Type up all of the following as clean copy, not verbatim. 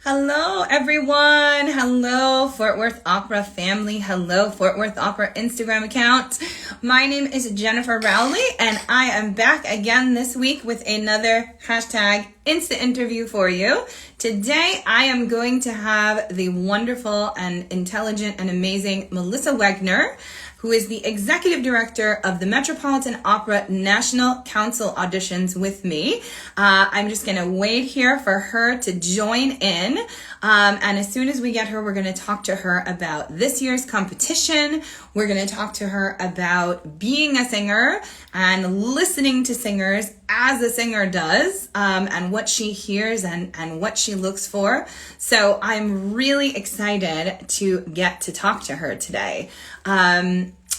Hello, everyone. Hello, Fort Worth Opera family. Hello, Fort Worth Opera Instagram account. My name is Jennifer Rowley, and I am back again this week with another hashtag Insta interview for you. Today, I am going to have the wonderful and intelligent and amazing Melissa Wegner, who is the executive director of the Metropolitan Opera National Council Auditions with me. I'm just going to wait here for her to join in. And as soon as we get her, we're going to talk to her about this year's competition. We're going to talk to her about being a singer and listening to singers as a singer does, and what she hears and what she looks for. So I'm really excited to get to talk to her today.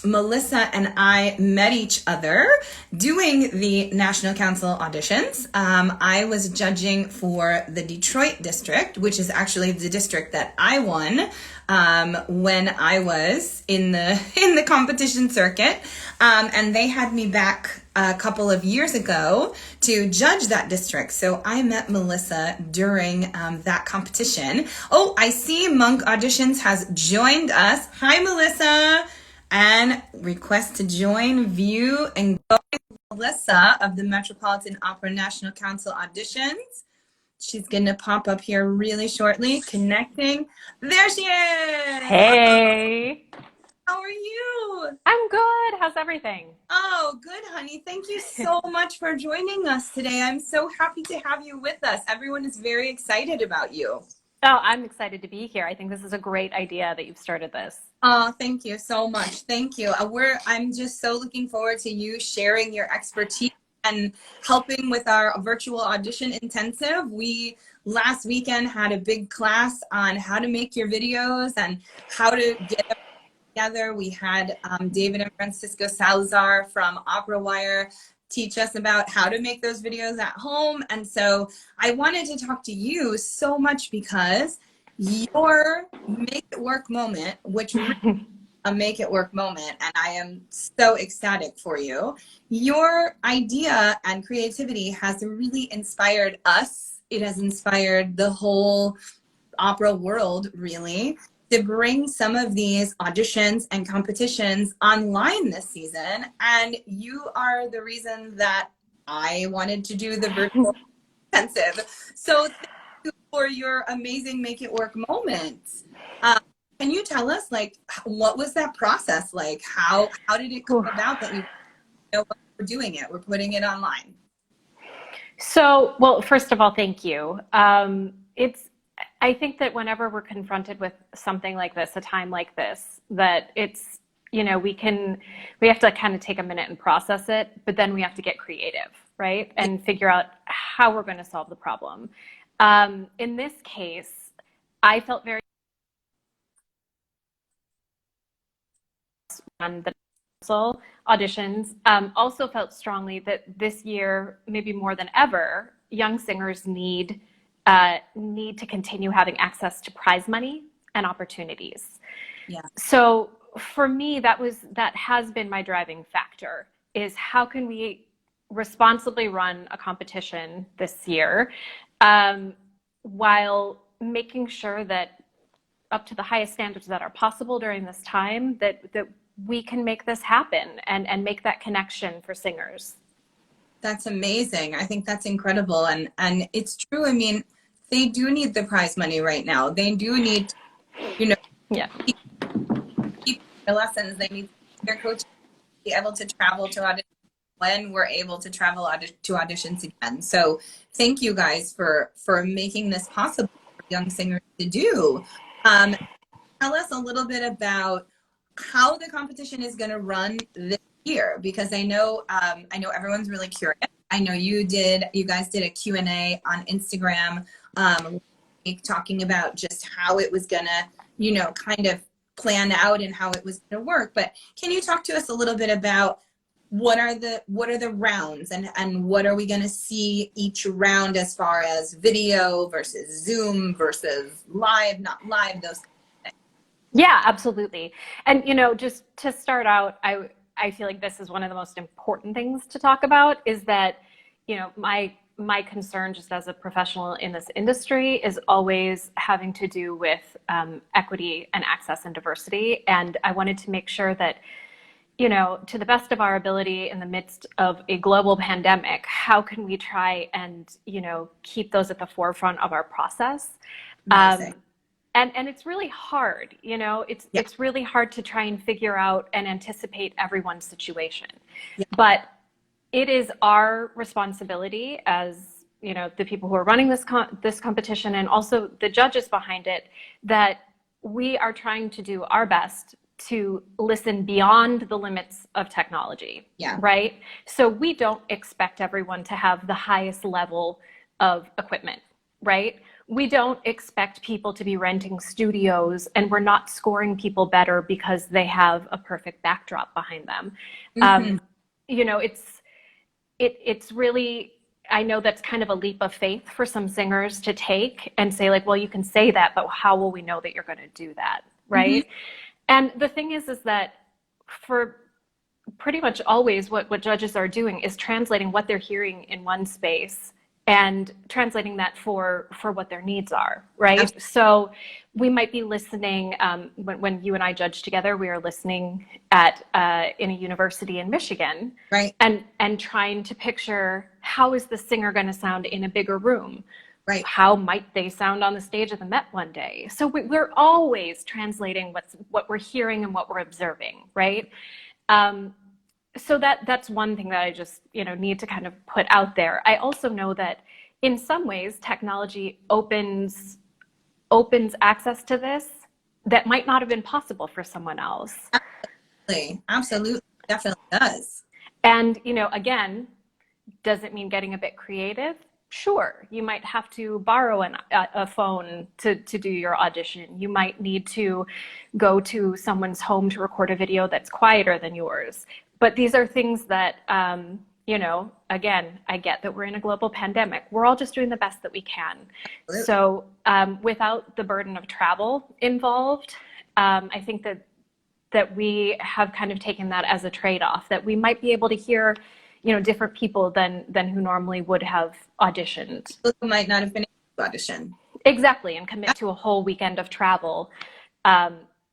Melissa and I met each other doing the National Council auditions. I was judging for the Detroit district, which is actually the district that I won when I was in the competition circuit. And they had me back a couple of years ago to judge that district. So I met Melissa during that competition. Oh, I see MONC Auditions has joined us. Hi, Melissa. And request to join, view, and go with Melissa of the Metropolitan Opera National Council Auditions. She's going to pop up here really shortly, connecting. There she is! Hey! How are you? I'm good. How's everything? Oh, good, honey. Thank you so much for joining us today. I'm so happy to have you with us. Everyone is very excited about you. Oh, I'm excited to be here. I think this is a great idea that you've started this. Oh, thank you so much. Thank you. I'm just so looking forward to you sharing your expertise and helping with our virtual audition intensive. We last weekend had a big class on how to make your videos and how to get them together. We had David and Francisco Salazar from Opera Wire teach us about how to make those videos at home. And so I wanted to talk to you so much because your make it work moment, which really a make it work moment, and I am so ecstatic for you. Your idea and creativity has really inspired us. It has inspired the whole opera world, really, to bring some of these auditions and competitions online this season. And you are the reason that I wanted to do the virtual intensive. So thank you for your amazing make it work moment. Can you tell us, like, what was that process like? How did it come about that we're doing it? We're putting it online. So, well, first of all, thank you. I think that whenever we're confronted with something like this, a time like this, that it's, we have to kind of take a minute and process it, but then we have to get creative, right? And figure out how we're going to solve the problem. In this case, I felt very on the council auditions, also felt strongly that this year, maybe more than ever, young singers need to continue having access to prize money and opportunities. Yeah. So for me, that has been my driving factor, is how can we responsibly run a competition this year, while making sure that up to the highest standards that are possible during this time, that we can make this happen and make that connection for singers. That's amazing. I think that's incredible. And it's true. I mean, they do need the prize money right now. They do need, keep their lessons. They need their coaches to be able to travel to audition when we're able to travel to auditions again. So thank you guys for making this possible for young singers to do. Tell us a little bit about how the competition is going to run this year, because I know everyone's really curious. I know you guys did a Q&A on Instagram, talking about just how it was going to, kind of plan out and how it was going to work. But can you talk to us a little bit about what are the rounds and what are we going to see each round as far as video versus Zoom versus live, not live, those kind of things? Yeah, absolutely. And, just to start out, I feel like this is one of the most important things to talk about, is that, my my concern just as a professional in this industry is always having to do with equity and access and diversity. And I wanted to make sure that, you know, to the best of our ability in the midst of a global pandemic, how can we try and, you know, keep those at the forefront of our process? And it's really hard, you know, it's really hard to try and figure out and anticipate everyone's situation. But it is our responsibility as, you know, the people who are running this competition and also the judges behind it, that we are trying to do our best to listen beyond the limits of technology, right? So we don't expect everyone to have the highest level of equipment, right? We don't expect people to be renting studios, and we're not scoring people better because they have a perfect backdrop behind them. You know, it's really, I know that's kind of a leap of faith for some singers to take and say like, well, you can say that, but how will we know that you're going to do that, right? And the thing is that for pretty much always what judges are doing is translating what they're hearing in one space and translating that for what their needs are, right? Absolutely. So we might be listening, when you and I judge together, we are listening at in a university in Michigan, right? And trying to picture, how is the singer going to sound in a bigger room? Right. How might they sound on the stage at the Met one day? So we're always translating what we're hearing and what we're observing, right? So that's one thing that I just, you know, need to kind of put out there. I also know that in some ways technology opens access to this that might not have been possible for someone else. Absolutely, definitely does. And, you know, again, does it mean getting a bit creative? Sure, you might have to borrow a phone to do your audition. You might need to go to someone's home to record a video that's quieter than yours. But these are things that, you know, again, I get that we're in a global pandemic. We're all just doing the best that we can. Absolutely. So without the burden of travel involved, I think that we have kind of taken that as a trade-off, that we might be able to hear, you know, different people than who normally would have auditioned. Who might not have been able to audition. Exactly, and commit to a whole weekend of travel.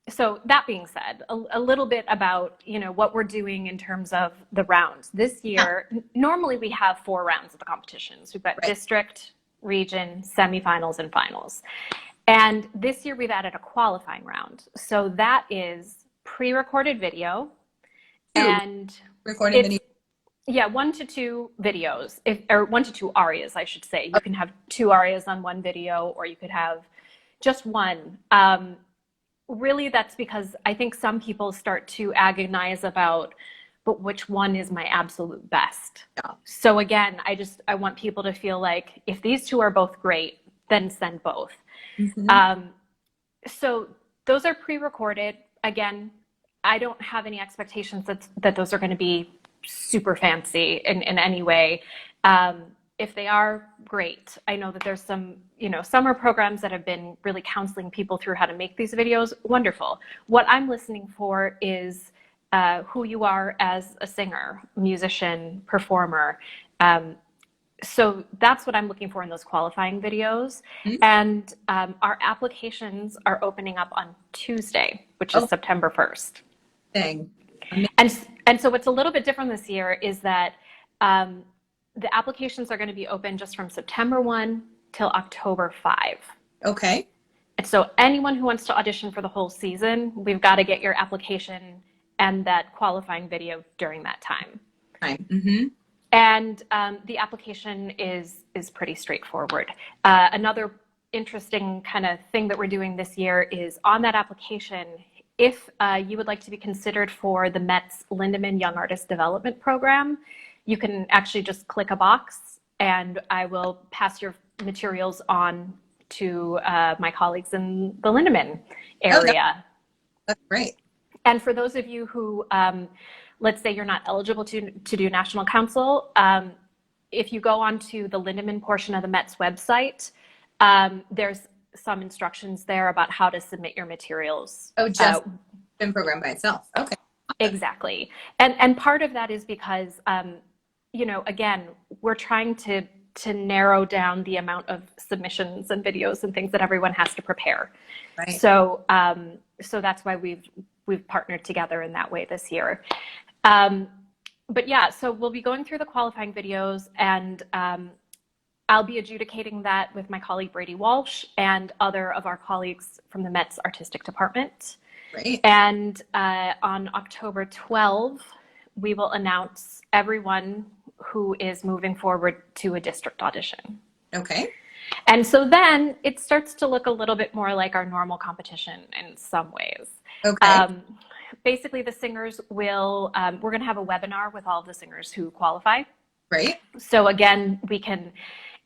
So that being said, a little bit about, you know, what we're doing in terms of the rounds. This year, normally we have 4 rounds of the competitions. We've got district, region, semifinals, and finals. And this year we've added a qualifying round. So that is pre-recorded video and recording video. Yeah, 1 to 2 videos, or 1 to 2 arias, I should say. You can have 2 arias on one video, or you could have just one. Really, that's because I think some people start to agonize about, but which one is my absolute best? Yeah. So again, I want people to feel like if these 2 are both great, then send both. So those are pre-recorded. Again, I don't have any expectations that those are going to be super fancy in any way. If they are, great. I know that there's some, you know, summer programs that have been really counseling people through how to make these videos. Wonderful. What I'm listening for is who you are as a singer, musician, performer. So that's what I'm looking for in those qualifying videos. And our applications are opening up on Tuesday, which is September 1st. And so what's a little bit different this year is that the applications are going to be open just from September 1 till October 5. Okay. And so anyone who wants to audition for the whole season, we've got to get your application and that qualifying video during that time. And the application is pretty straightforward. Another interesting kind of thing that we're doing this year is on that application, if you would like to be considered for the Met's Lindemann Young Artist Development Program, you can actually just click a box and I will pass your materials on to my colleagues in the Lindemann area. That's great. And for those of you who, let's say you're not eligible to do National Council, if you go onto the Lindemann portion of the Met's website, there's some instructions there about how to submit your materials. Just the program by itself. Okay. Exactly. And part of that is because, you know, again, we're trying to to narrow down the amount of submissions and videos and things that everyone has to prepare. Right. So that's why we've partnered together in that way this year. But yeah, so we'll be going through the qualifying videos, and I'll be adjudicating that with my colleague Brady Walsh and other of our colleagues from the Met's artistic department. Great. And on October 12th, we will announce everyone who is moving forward to a district audition. Okay. And so then it starts to look a little bit more like our normal competition in some ways. Okay. Basically, the singers will, we're going to have a webinar with all of the singers who qualify. Great. So again, we can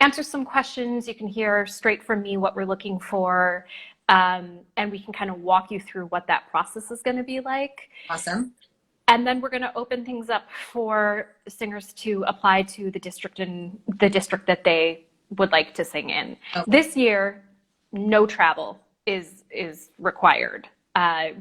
answer some questions. You can hear straight from me what we're looking for. And we can kind of walk you through what that process is going to be like. Awesome. And then we're going to open things up for singers to apply to the district and the district that they would like to sing in. Okay. This year, no travel is required.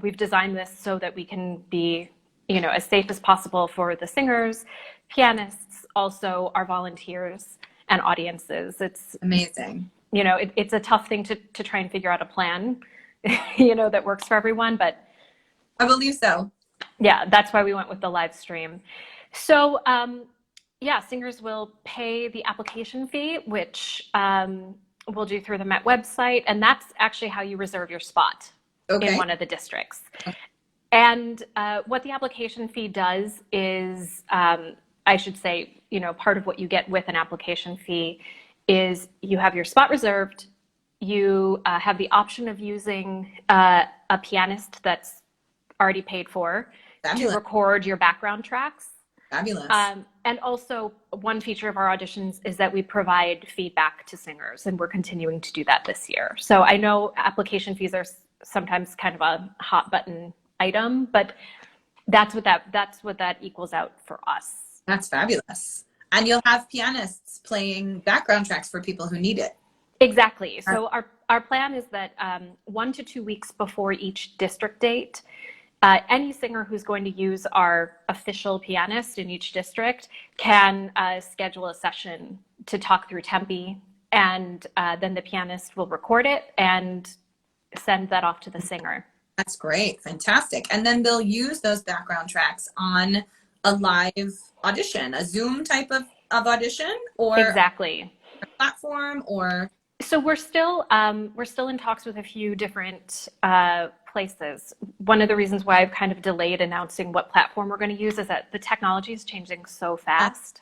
We've designed this so that we can be, as safe as possible for the singers, pianists, also our volunteers and audiences. It's amazing. It's a tough thing to try and figure out a plan, that works for everyone, but I believe so. Yeah, that's why we went with the live stream. So, singers will pay the application fee, which we'll do through the Met website, and that's actually how you reserve your spot in one of the districts. Okay. And what the application fee does is, I should say, part of what you get with an application fee is you have your spot reserved, you have the option of using a pianist that's already paid for. Fabulous. To record your background tracks. Fabulous. And also one feature of our auditions is that we provide feedback to singers, and we're continuing to do that this year. So I know application fees are sometimes kind of a hot button item, but that's what that equals out for us. That's fabulous. And you'll have pianists playing background tracks for people who need it. Exactly. So our plan is that 1 to 2 weeks before each district date, any singer who's going to use our official pianist in each district can schedule a session to talk through tempi, and then the pianist will record it and send that off to the singer. That's great. Fantastic. And then they'll use those background tracks on a live audition, a Zoom type of audition, or exactly a platform, or so we're still in talks with a few different places. One of the reasons why I've kind of delayed announcing what platform we're going to use is that the technology is changing so fast.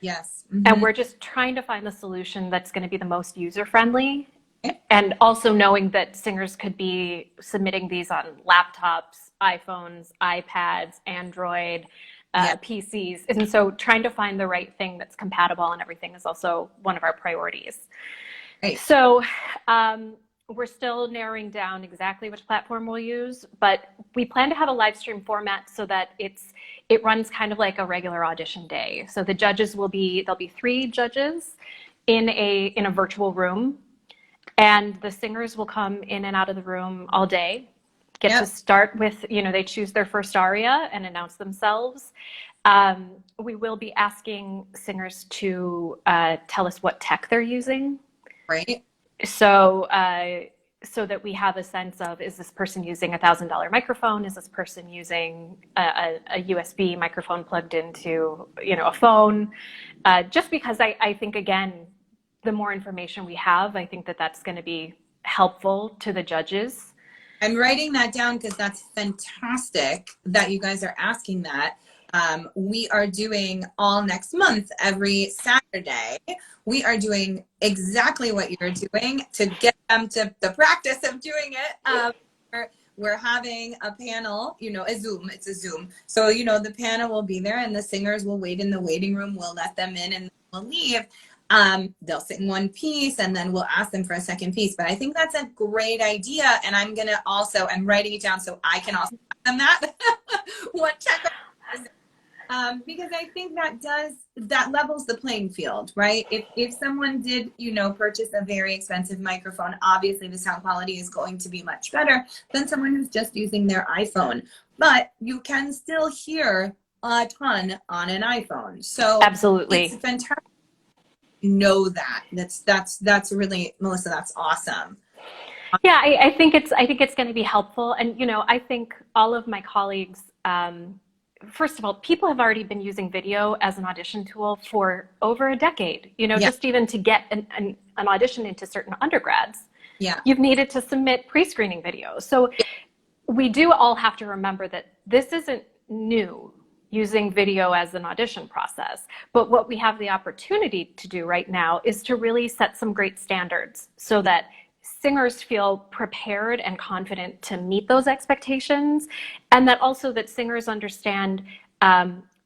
Yes. Mm-hmm. And we're just trying to find the solution that's going to be the most user-friendly. Okay. And also knowing that singers could be submitting these on laptops, iPhones, iPads, Android, PCs. And so trying to find the right thing that's compatible and everything is also one of our priorities. Right. So we're still narrowing down exactly which platform we'll use, but we plan to have a live stream format so that it runs kind of like a regular audition day. So the judges there'll be 3 judges in a virtual room, and the singers will come in and out of the room all day, get to start with, they choose their first aria and announce themselves. We will be asking singers to tell us what tech they're using. Right. So that we have a sense of, is this person using $1,000 microphone? Is this person using a USB microphone plugged into, a phone? Just because I think, again, the more information we have, I think that's going to be helpful to the judges. I'm writing that down because that's fantastic that you guys are asking that. We are doing all next month, every Saturday. We are doing exactly what you're doing to get them to the practice of doing it. We're having a panel, it's a Zoom. So, the panel will be there and the singers will wait in the waiting room. We'll let them in and we'll leave. They'll sing one piece and then we'll ask them for a second piece. But I think that's a great idea. And I'm writing it down so I can also ask them that. What check? Because I think that levels the playing field, right? If someone did, purchase a very expensive microphone, obviously the sound quality is going to be much better than someone who's just using their iPhone. But you can still hear a ton on an iPhone. So absolutely, it's fantastic. know that. That's really, Melissa, that's awesome. Yeah, I think it's going to be helpful. And, you know, I think all of my colleagues, first of all, people have already been using video as an audition tool for over a decade, you know, Yeah. just even to get an audition into certain undergrads, Yeah. you've needed to submit pre-screening videos. So we do all have to remember that this isn't new, using video as an audition process. But what we have the opportunity to do right now is to really set some great standards so that singers feel prepared and confident to meet those expectations, and that also that singers understand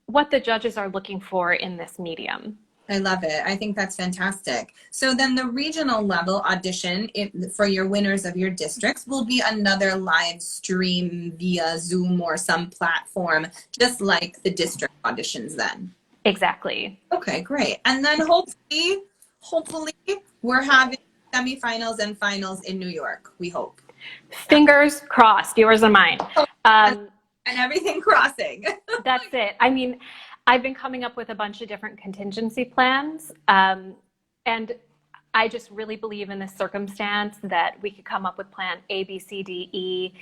what the judges are looking for in this medium. I love it. I think that's fantastic. So then the regional level audition for your winners of your districts will be another live stream via Zoom or some platform, just like the district auditions then. Exactly. Okay, great. And then hopefully we're having semifinals and finals in New York, we hope. Fingers crossed, yours and mine. And everything crossing. That's it. I mean, I've been coming up with a bunch of different contingency plans. And I just really believe in this circumstance that we could come up with plan A, B, C, D, E.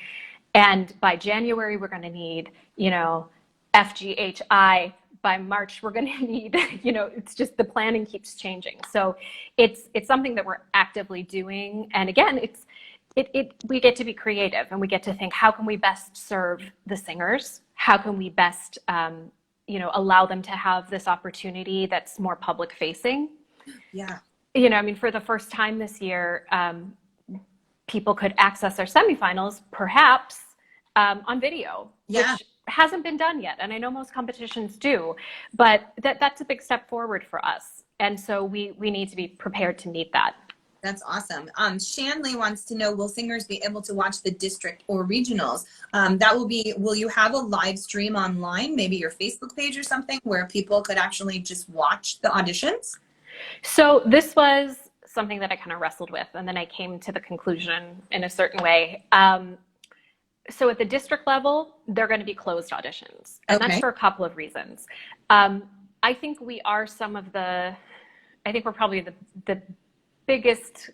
And by January, we're going to need, you know, F, G, H, I. By March, we're going to need, you know, it's just the planning keeps changing. So it's something that we're actively doing. And again, we get to be creative and we get to think, how can we best serve the singers? How can we best, you know, allow them to have this opportunity that's more public facing? Yeah. You know, I mean, for the first time this year, people could access our semifinals, perhaps on video, Yeah. which hasn't been done yet. And I know most competitions do, but that's a big step forward for us. And so we need to be prepared to meet that. That's awesome. Shanley wants to know, will singers be able to watch the district or regionals? Will you have a live stream online, maybe your Facebook page or something, where people could actually just watch the auditions? So this was something that I kind of wrestled with, and then I came to the conclusion in a certain way. So at the district level, they're going to be closed auditions, and that's for a couple of reasons. I think we are I think we're probably the biggest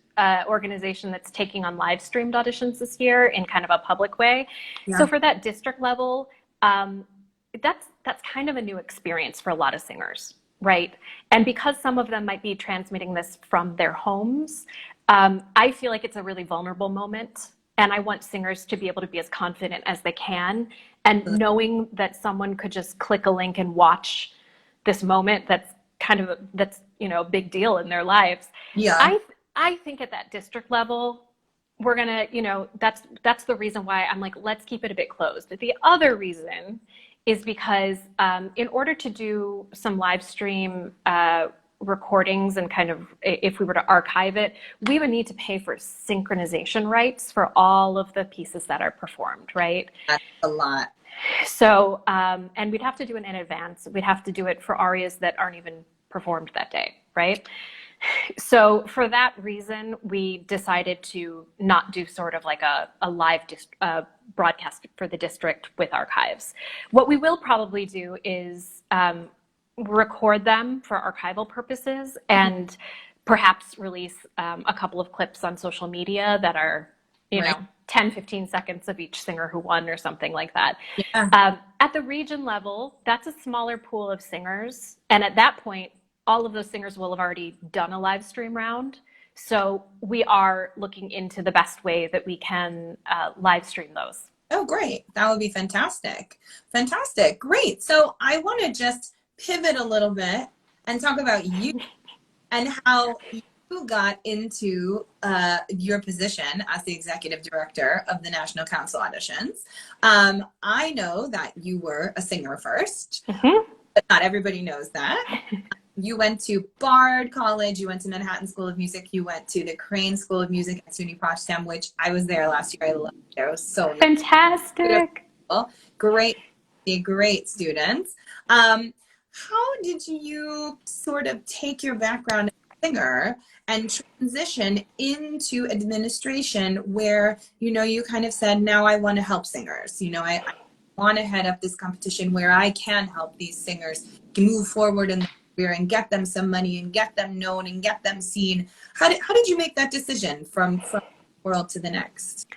organization that's taking on live streamed auditions this year in kind of a public way. Yeah. So for that district level, that's kind of a new experience for a lot of singers, right? And because some of them might be transmitting this from their homes, I feel like it's a really vulnerable moment. And I want singers to be able to be as confident as they can. And knowing that someone could just click a link and watch this moment that's you know, a big deal in their lives. Yeah. I think at that district level, we're gonna, you know, that's the reason why I'm like, let's keep it a bit closed. The other reason is because in order to do some live stream recordings and kind of, if we were to archive it, we would need to pay for synchronization rights for all of the pieces that are performed, right? That's a lot. So, and we'd have to do it in advance. We'd have to do it for arias that aren't even performed that day, right? So for that reason, we decided to not do sort of like a live broadcast for the district with archives. What we will probably do is record them for archival purposes and perhaps release a couple of clips on social media that are, you know, 10, 15 seconds of each singer who won or something like that. Yeah. At the region level, that's a smaller pool of singers. And at that point, all of those singers will have already done a live stream round. So we are looking into the best way that we can live stream those. Oh, great. That would be fantastic. Fantastic. Great. So I want to just pivot a little bit and talk about you and how you got into your position as the executive director of the National Council Auditions. I know that you were a singer first, but not everybody knows that. You went to Bard College, you went to Manhattan School of Music, you went to the Crane School of Music at SUNY Potsdam, which I was there last year. I loved it. It was so fantastic. Great students. How did you sort of take your background as a singer and transition into administration where, you know, you kind of said, now I want to help singers. You know, I want to head up this competition where I can help these singers move forward in their career and get them some money and get them known and get them seen. How did you make that decision from world to the next?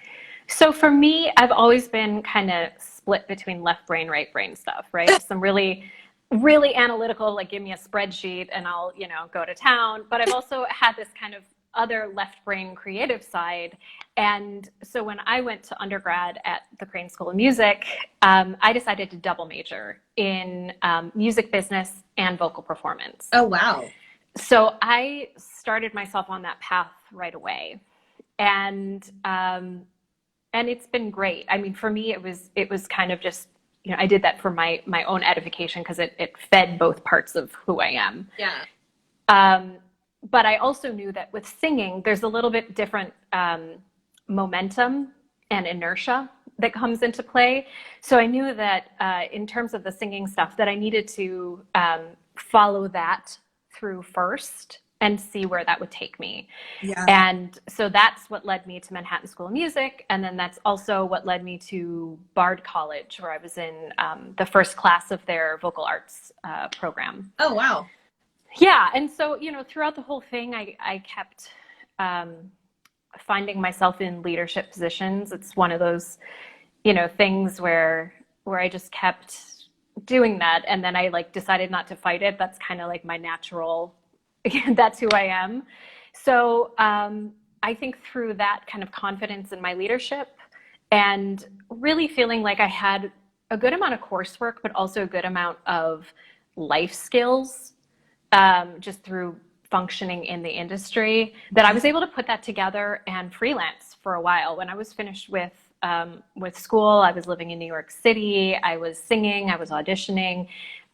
So for me, I've always been kind of split between left brain, right brain stuff, right? Some really, really analytical, like give me a spreadsheet and I'll, go to town. But I've also had this kind of other left brain creative side. And so when I went to undergrad at the Crane School of Music, I decided to double major in music business and vocal performance. Oh, wow. So I started myself on that path right away. And it's been great. I mean, for me, it was kind of just, I did that for my own edification because it fed both parts of who I am. Yeah. But I also knew that with singing, there's a little bit different momentum and inertia that comes into play. So I knew that in terms of the singing stuff, that I needed to follow that through first and see where that would take me. Yeah. And so that's what led me to Manhattan School of Music. And then that's also what led me to Bard College, where I was in the first class of their vocal arts program. Oh, wow. Yeah. And so, throughout the whole thing, I kept finding myself in leadership positions. It's one of those, things where I just kept doing that. And then I decided not to fight it. That's kind of like my natural, that's who I am. So I think through that kind of confidence in my leadership and really feeling like I had a good amount of coursework, but also a good amount of life skills, just through functioning in the industry, that I was able to put that together and freelance for a while. When I was finished with school, I was living in New York City. I was singing, I was auditioning,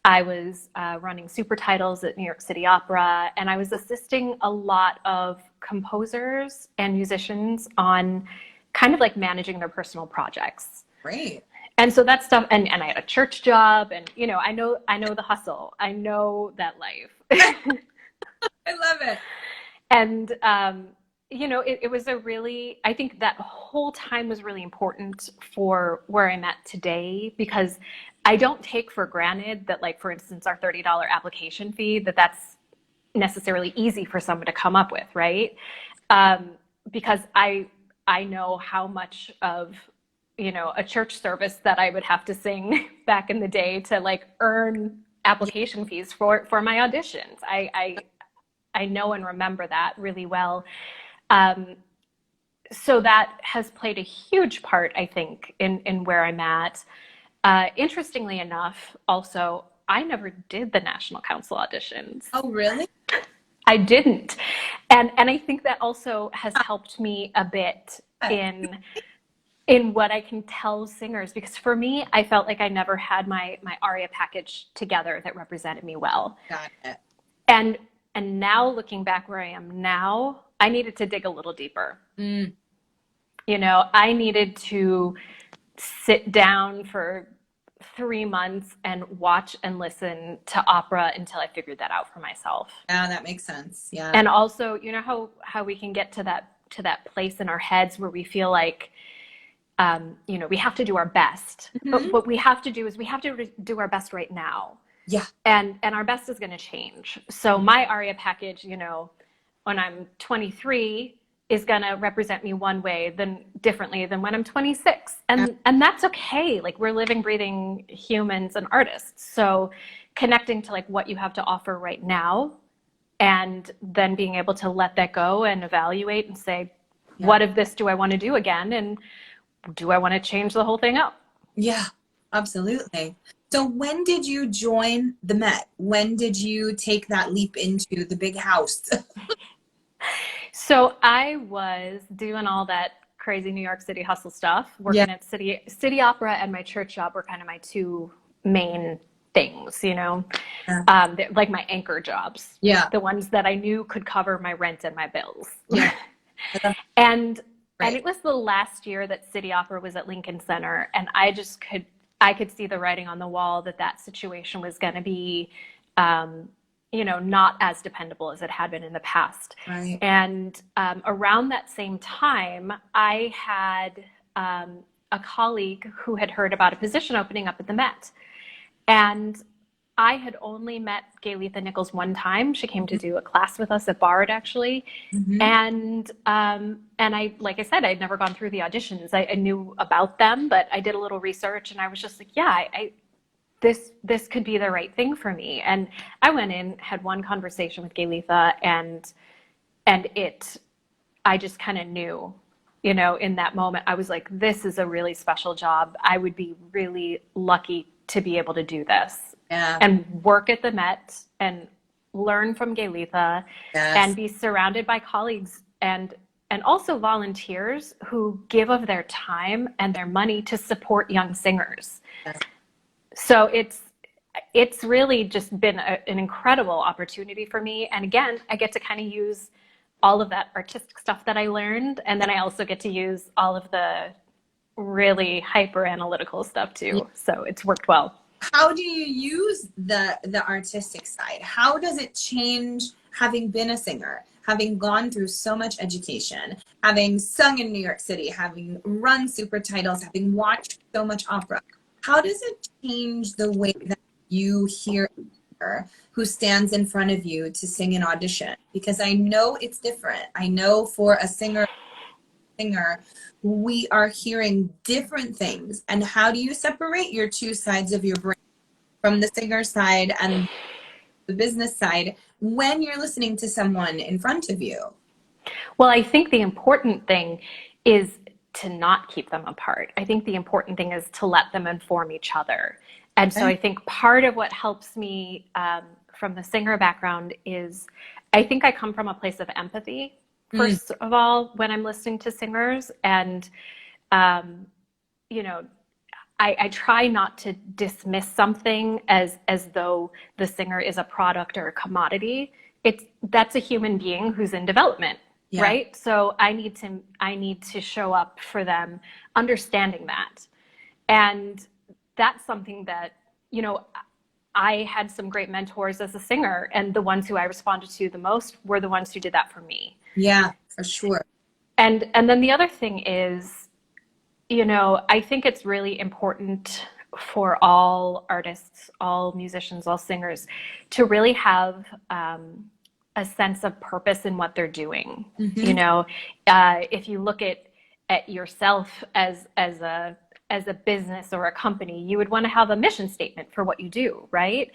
I was running super titles at New York City Opera, and I was assisting a lot of composers and musicians on kind of like managing their personal projects. Great. And so that stuff, and I had a church job, and I know the hustle. I know that life. I love it. And it was I think that whole time was really important for where I'm at today, because I don't take for granted that, for instance, our $30 application fee, that's necessarily easy for someone to come up with, right? Because I know how much of a church service that I would have to sing back in the day to earn application fees for my auditions. I know and remember that really well. So that has played a huge part, I think, in where I'm at. Interestingly enough, also, I never did the National Council auditions. Oh, really? I didn't. And I think that also has helped me a bit in what I can tell singers, because for me, I felt like I never had my Arya package together that represented me well. Got it. And now looking back where I am now, I needed to dig a little deeper. Mm. I needed to sit down for 3 months and watch and listen to opera until I figured that out for myself. Yeah, that makes sense. Yeah. And also, how we can get to that place in our heads where we feel like, we have to do our best. Mm-hmm. But what we have to do is we have to do our best right now. Yeah. And our best is going to change. So my Arya package, when I'm 23 is going to represent me one way, then differently than when I'm 26. And that's okay. We're living, breathing humans and artists. So connecting to what you have to offer right now, and then being able to let that go and evaluate and say, what of this do I want to do again? And do I want to change the whole thing up? Yeah, absolutely. So when did you join the Met? When did you take that leap into the big house? So I was doing all that crazy New York City hustle stuff, working at City Opera, and my church job were kind of my two main things, like my anchor jobs. Yeah. The ones that I knew could cover my rent and my bills. Yeah. And it was the last year that City Opera was at Lincoln Center, and I could see the writing on the wall that situation was going to be, not as dependable as it had been in the past. Right. And around that same time, I had a colleague who had heard about a position opening up at the Met. And I had only met Gaylitha Nichols one time. She came to do a class with us at Bard, actually. Mm-hmm. And I, like I said, I'd never gone through the auditions. I knew about them, but I did a little research, and I was just like, yeah, this could be the right thing for me. And I went in, had one conversation with Gaylitha, and I just kind of knew, in that moment, I was like, this is a really special job. I would be really lucky to be able to do this. Yeah. And work at the Met and learn from Gaylitha. Yes. And be surrounded by colleagues and also volunteers who give of their time and their money to support young singers. Yes. So it's really just been an incredible opportunity for me. And again, I get to kind of use all of that artistic stuff that I learned, and then I also get to use all of the really hyper analytical stuff too. So it's worked well. How do you use the artistic side? How does it change having been a singer, having gone through so much education, having sung in New York City, having run super titles, having watched so much opera? How does it change the way that you hear a singer who stands in front of you to sing an audition? Because I know it's different. I know for a singer, we are hearing different things. And how do you separate your two sides of your brain from the singer side and the business side when you're listening to someone in front of you? Well, I think the important thing is to not keep them apart. I think the important thing is to let them inform each other. And so I think part of what helps me from the singer background is I think I come from a place of empathy. First of all, when I'm listening to singers, and I try not to dismiss something as though the singer is a product or a commodity. That's a human being who's in development, right? So I need to show up for them, understanding that, and that's something that I had some great mentors as a singer, and the ones who I responded to the most were the ones who did that for me. Yeah, for sure. And then the other thing is, I think it's really important for all artists, all musicians, all singers to really have a sense of purpose in what they're doing. Mm-hmm. If you look at yourself as a business or a company, you would want to have a mission statement for what you do, right?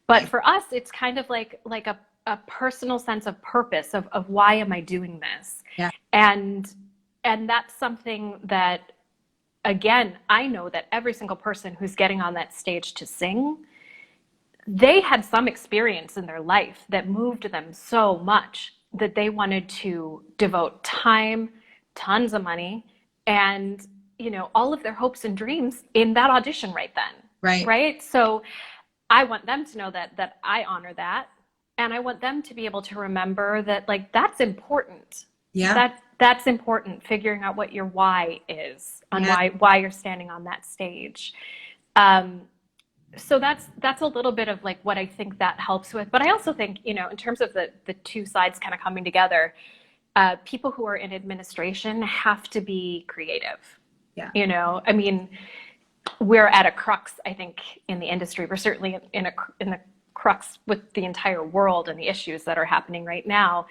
But for us, it's kind of like a personal sense of purpose of why am I doing this? Yeah. And that's something that, again, I know that every single person who's getting on that stage to sing, they had some experience in their life that moved them so much that they wanted to devote time, tons of money, and all of their hopes and dreams in that audition right then. Right. So I want them to know that I honor that. And I want them to be able to remember that, that's important. Yeah. That's important, figuring out what your why is, on why you're standing on that stage. So that's a little bit of what I think that helps with. But I also think, in terms of the two sides kind of coming together, people who are in administration have to be creative. Yeah. I mean, we're at a crux, I think, in the industry. We're certainly in the crux with the entire world and the issues that are happening right now.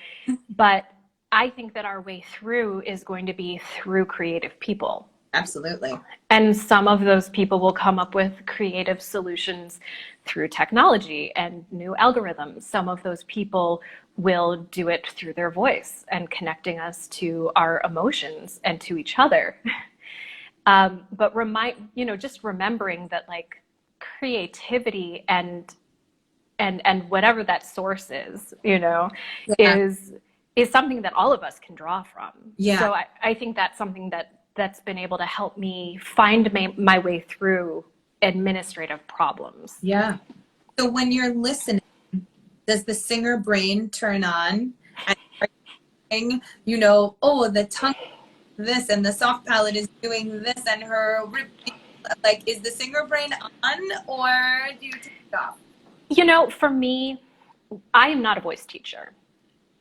But I think that our way through is going to be through creative people. Absolutely. And some of those people will come up with creative solutions through technology and new algorithms. Some of those people will do it through their voice and connecting us to our emotions and to each other. But just remembering that creativity and whatever that source is, is something that all of us can draw from. Yeah. So I think that's something that's been able to help me find my way through administrative problems. Yeah. So when you're listening, does the singer brain turn on and the tongue this and the soft palate is doing this and her is the singer brain on, or do you take it off? For me, I am not a voice teacher.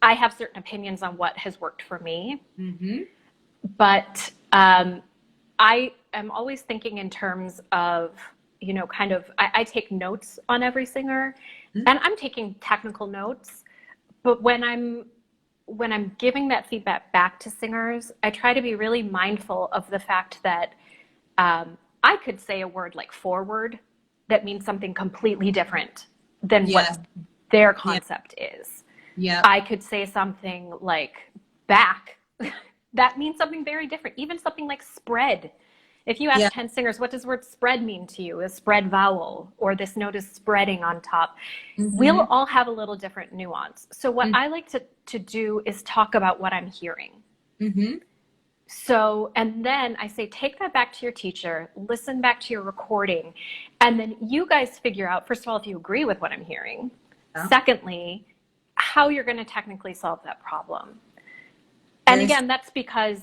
I have certain opinions on what has worked for me. Mm-hmm. But I am always thinking in terms of kind of, I take notes on every singer, and I'm taking technical notes, but when I'm giving that feedback back to singers, I try to be really mindful of the fact that I could say a word like forward that means something completely different than what their concept is. Yeah. I could say something like back. That means something very different. Even something like spread. If you ask 10 singers, what does the word spread mean to you? A spread vowel, or this note is spreading on top. We'll all have a little different nuance. So what I like to do is talk about what I'm hearing. So, and then I say, take that back to your teacher, listen back to your recording, and then you guys figure out, first of all, if you agree with what I'm hearing. Secondly, how you're going to technically solve that problem. And again, that's because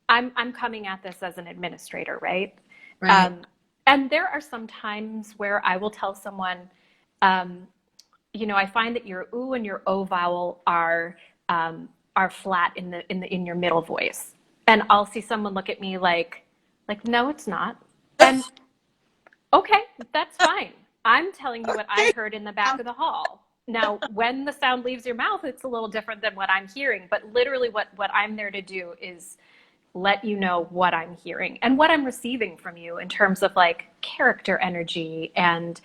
I'm coming at this as an administrator, right? And there are some times where I will tell someone, I find that your ooh and your o vowel are flat in your middle voice. And I'll see someone look at me like, no, it's not. And okay, that's fine. I'm telling you what I heard in the back of the hall. Now, when the sound leaves your mouth, it's a little different than what I'm hearing. But literally what I'm there to do is let you know what I'm hearing and what I'm receiving from you in terms of like character energy and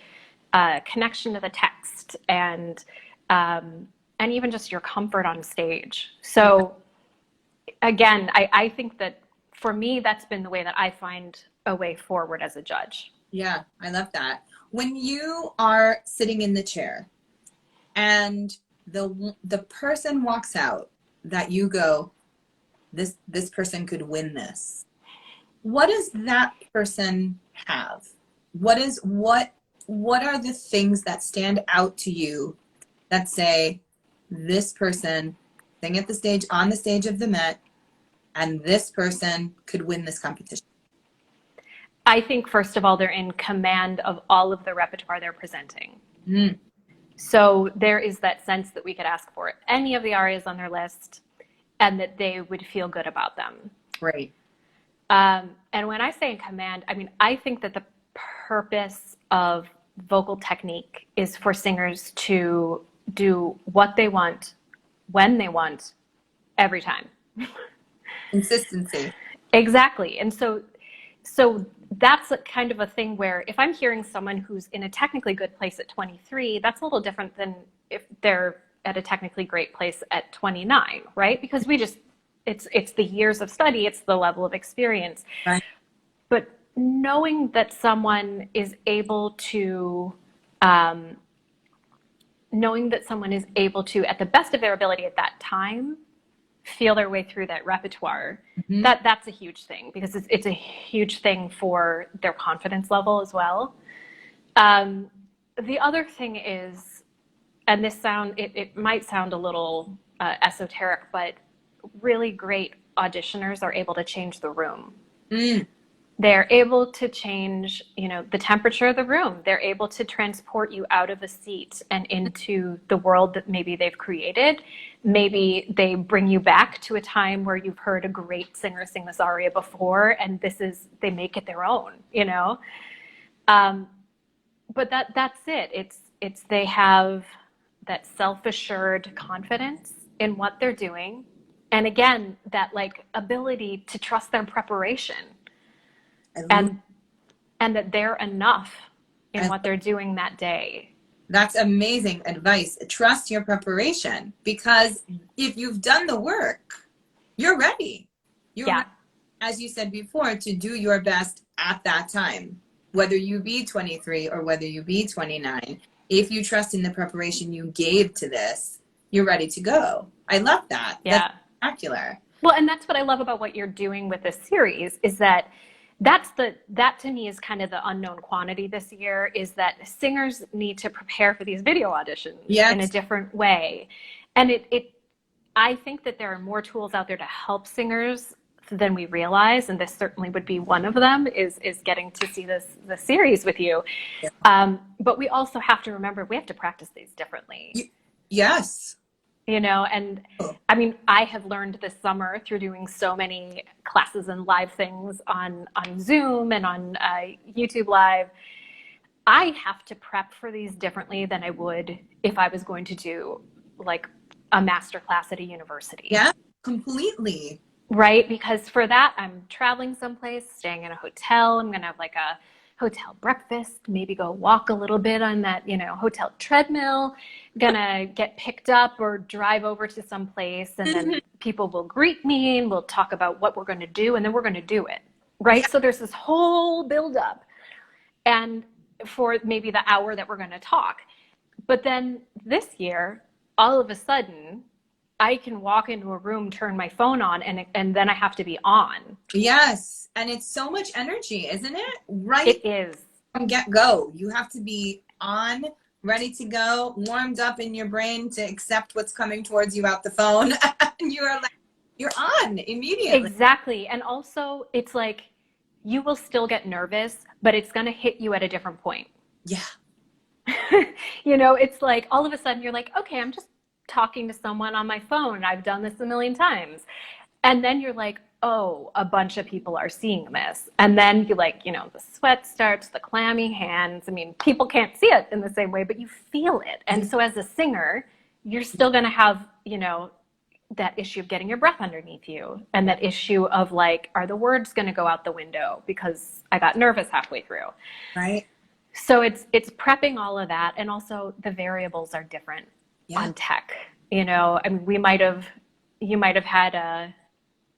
connection to the text and even just your comfort on stage. So again, I think that for me, that's been the way that I find a way forward as a judge. Yeah, I love that. When you are sitting in the chair and the person walks out that you go, this person could win this. What does that person have? What are the things that stand out to you that say this person sing at the stage, on the stage of the Met, and this person could win this competition? I think, first of all, they're in command of all of the repertoire they're presenting. So there is that sense that we could ask for any of the arias on their list and that they would feel good about them. Right. And when I say in command, I mean, I think that the purpose of vocal technique is for singers to do what they want, when they want, every time. Consistency. Exactly. And so that's a kind of a thing where if I'm hearing someone who's in a technically good place at 23, that's a little different than if they're at a technically great place at 29, right? Because it's the years of study, it's the level of experience. Right. But knowing that someone is able to, at the best of their ability at that time, feel their way through that repertoire, that's a huge thing, because it's a huge thing for their confidence level as well. The other thing is, and it might sound a little esoteric, but really great auditioners are able to change the room. They're able to change, the temperature of the room. They're able to transport you out of a seat and into the world that maybe they've created. Maybe they bring you back to a time where you've heard a great singer sing this aria before, and they make it their own, But that's it. It's they have that self-assured confidence in what they're doing. And again, that like ability to trust their preparation. And that they're enough in what they're doing that day. That's amazing advice. Trust your preparation, because if you've done the work, you're ready. You're ready, as you said before, to do your best at that time, whether you be 23 or whether you be 29. If you trust in the preparation you gave to this, you're ready to go. I love that. Yeah. That's spectacular. Well, and that's what I love about what you're doing with this series, is that that to me is kind of the unknown quantity this year, is that singers need to prepare for these video auditions in a different way. And I think that there are more tools out there to help singers than we realize, and this certainly would be one of them, is getting to see the series with you. But we also have to remember we have to practice these differently. Yes. And I mean, I have learned this summer through doing so many classes and live things on Zoom and on YouTube Live, I have to prep for these differently than I would if I was going to do like a master class at a university. Yeah, completely. Right? Because for that, I'm traveling someplace, staying in a hotel. I'm going to have like a hotel breakfast, maybe go walk a little bit on that, hotel treadmill, gonna get picked up or drive over to some place, and then people will greet me and we'll talk about what we're going to do, and then we're going to do it. Right? Yeah. So there's this whole buildup. And for maybe the hour that we're going to talk. But then this year, all of a sudden, I can walk into a room, turn my phone on, and then I have to be on. Yes. And it's so much energy, isn't it? Right. It is. From get-go. You have to be on, ready to go, warmed up in your brain to accept what's coming towards you out the phone. And you're on immediately. Exactly. And also, it's like, you will still get nervous, but it's going to hit you at a different point. Yeah. It's like all of a sudden you're like, okay, I'm just talking to someone on my phone. I've done this a million times. And then you're like, oh, a bunch of people are seeing this. And then you like, the sweat starts, the clammy hands. I mean, people can't see it in the same way, but you feel it. And so as a singer, you're still going to have, that issue of getting your breath underneath you, and that issue of like, are the words going to go out the window because I got nervous halfway through. Right. So it's prepping all of that. And also the variables are different on tech. I mean, you might have had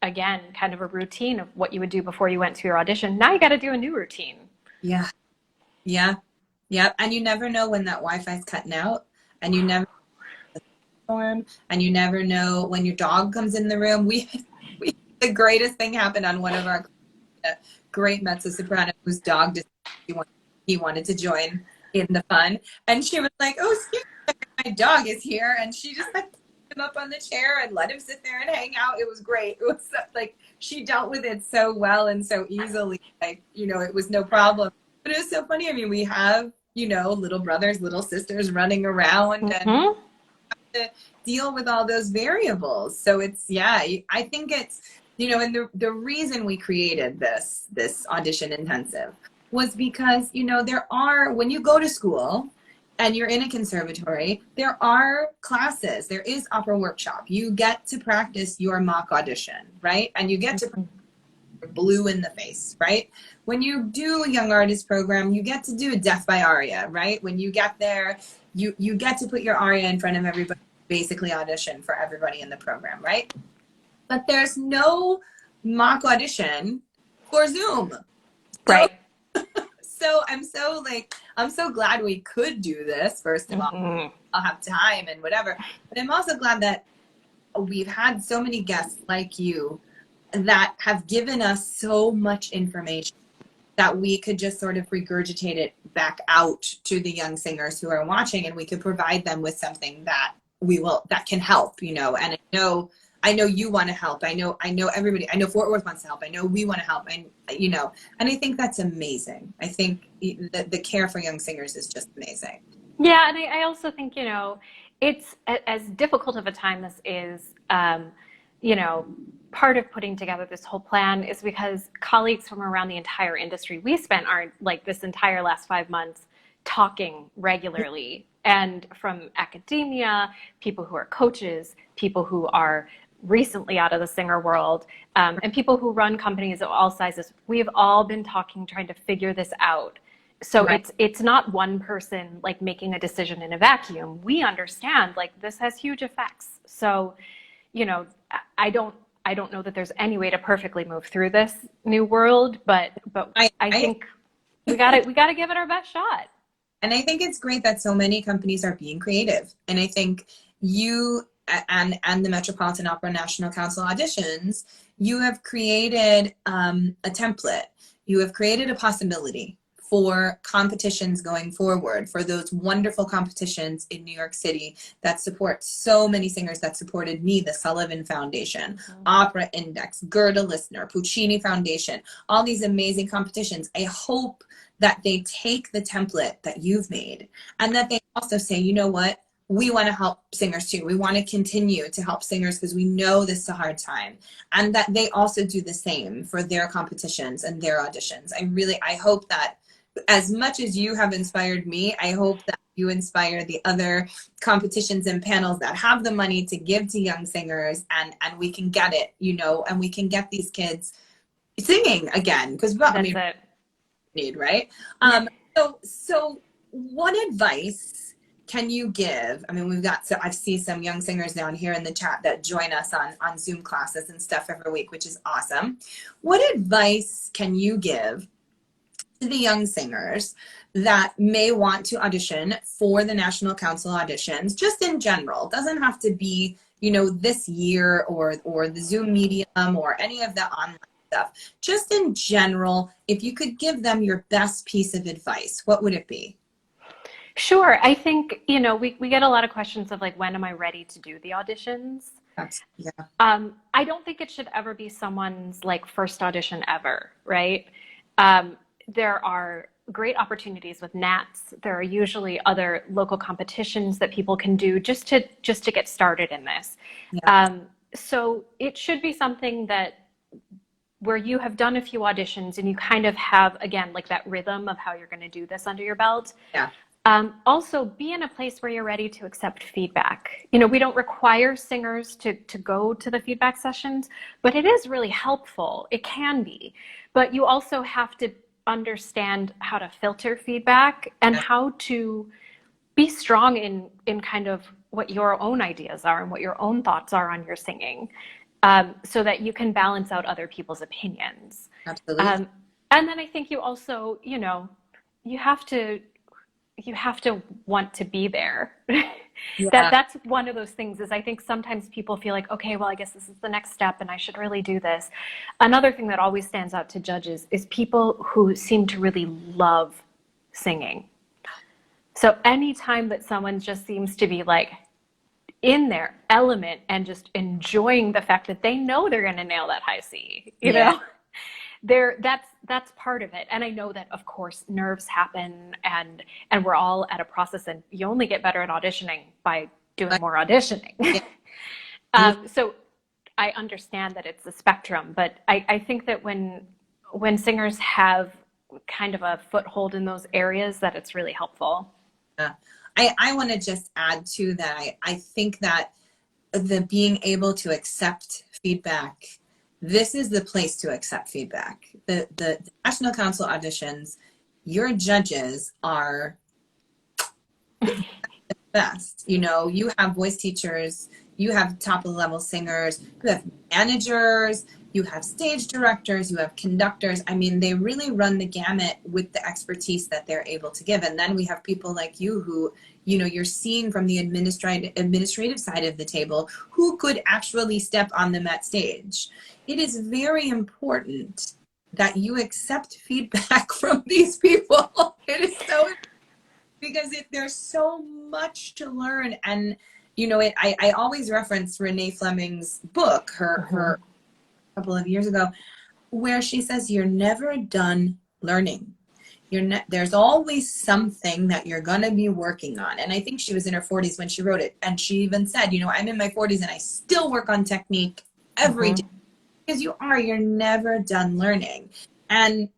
again, kind of a routine of what you would do before you went to your audition. Now you got to do a new routine. Yeah. Yeah. Yeah. And you never know when that Wi-Fi is cutting out, and you never and you never know when your dog comes in the room. The greatest thing happened on one of our great mezzo-soprano whose dog decided he wanted to join in the fun, and she was like, oh, excuse me, my dog is here, and she just like put him up on the chair and let him sit there and hang out. It was great. It was like she dealt with it so well and so easily, like it was no problem. But it was so funny. I mean, we have little brothers, little sisters running around, and to deal with all those variables. So it's, I think it's, and the reason we created this audition intensive was because, when you go to school and you're in a conservatory, there are classes, there is opera workshop. You get to practice your mock audition, right? And you get to blue in the face, right? When you do a young artist program, you get to do a Death by Arya, right? When you get there, you get to put your Arya in front of everybody, basically audition for everybody in the program, right? But there's no mock audition for Zoom. Right. So I'm so glad we could do this. First of all, I'll have time and whatever. But I'm also glad that we've had so many guests like you that have given us so much information that we could just sort of regurgitate it back out to the young singers who are watching, and we could provide them with something that that can help, and I know you want to help. I know everybody, I know Fort Worth wants to help. I know we want to help. And I think that's amazing. I think the care for young singers is just amazing. Yeah. And I also think, it's as difficult of a time as is, part of putting together this whole plan is because colleagues from around the entire industry, we spent this entire last 5 months talking regularly, and from academia, people who are coaches, people who are recently out of the singer world, and people who run companies of all sizes. We've all been talking, trying to figure this out. So right. It's not one person like making a decision in a vacuum. We understand like this has huge effects. So, I don't know that there's any way to perfectly move through this new world, but I think we gotta give it our best shot. And I think it's great that so many companies are being creative. And I think you and the Metropolitan Opera National Council Auditions, you have created a template. You have created a possibility for competitions going forward, for those wonderful competitions in New York City that support so many singers, that supported me, the Sullivan Foundation, Opera Index, Gerda Listener, Puccini Foundation, all these amazing competitions. I hope that they take the template that you've made and that they also say, you know what, we want to help singers too. We want to continue to help singers because we know this is a hard time, and that they also do the same for their competitions and their auditions. I hope that as much as you have inspired me, I hope that you inspire the other competitions and panels that have the money to give to young singers, and we can get it, you know, and we can get these kids singing again, because That's it. need, right? So what advice can you give? I mean, we've got, so I see some young singers down here in the chat that join us on Zoom classes and stuff every week, which is awesome. What advice can you give to the young singers that may want to audition for the National Council auditions, just in general? It doesn't have to be, you know, this year or the Zoom medium or any of the online stuff. Just in general, if you could give them your best piece of advice, what would it be? Sure. I think, you know, we get a lot of questions of like, when am I ready to do the auditions? Yeah. I don't think it should ever be someone's like first audition ever, right? There are great opportunities with Nats. There are usually other local competitions that people can do just to get started in this. Yeah. So it should be something that where you have done a few auditions and you kind of have, again, like that rhythm of how you're going to do this under your belt. Yeah. Also, be in a place where you're ready to accept feedback. You know, we don't require singers to go to the feedback sessions, but it is really helpful. It can be. But you also have to understand how to filter feedback and how to be strong in kind of what your own ideas are and what your own thoughts are on your singing, so that you can balance out other people's opinions. Absolutely. And then I think you also, you know, you have to want to be there. Yeah. That's one of those things is I think sometimes people feel like, okay, well, I guess this is the next step and I should really do this. Another thing that always stands out to judges is people who seem to really love singing. So anytime that someone just seems to be like in their element and just enjoying the fact that they know they're going to nail that high C, you know, that's part of it. And I know that, of course, nerves happen and we're all at a process, and you only get better at auditioning by doing more auditioning. So I understand that it's a spectrum, but I think that when singers have kind of a foothold in those areas, that it's really helpful. I want to just add to that. I think that the being able to accept feedback, this is the place to accept feedback. The National Council auditions, your judges are the best. You know, you have voice teachers, you have top level singers, you have managers, you have stage directors, you have conductors. I mean, they really run the gamut with the expertise that they're able to give. And then we have people like you who, you know, you're seeing from the administrative side of the table who could actually step on the Met stage. It is very important that you accept feedback from these people. It is so, because there's so much to learn. And, you know, I always reference Renee Fleming's book, her a couple of years ago, where she says, you're never done learning. There's always something that you're going to be working on. And I think she was in her 40s when she wrote it. And she even said, you know, I'm in my 40s and I still work on technique every day. Because you're never done learning. And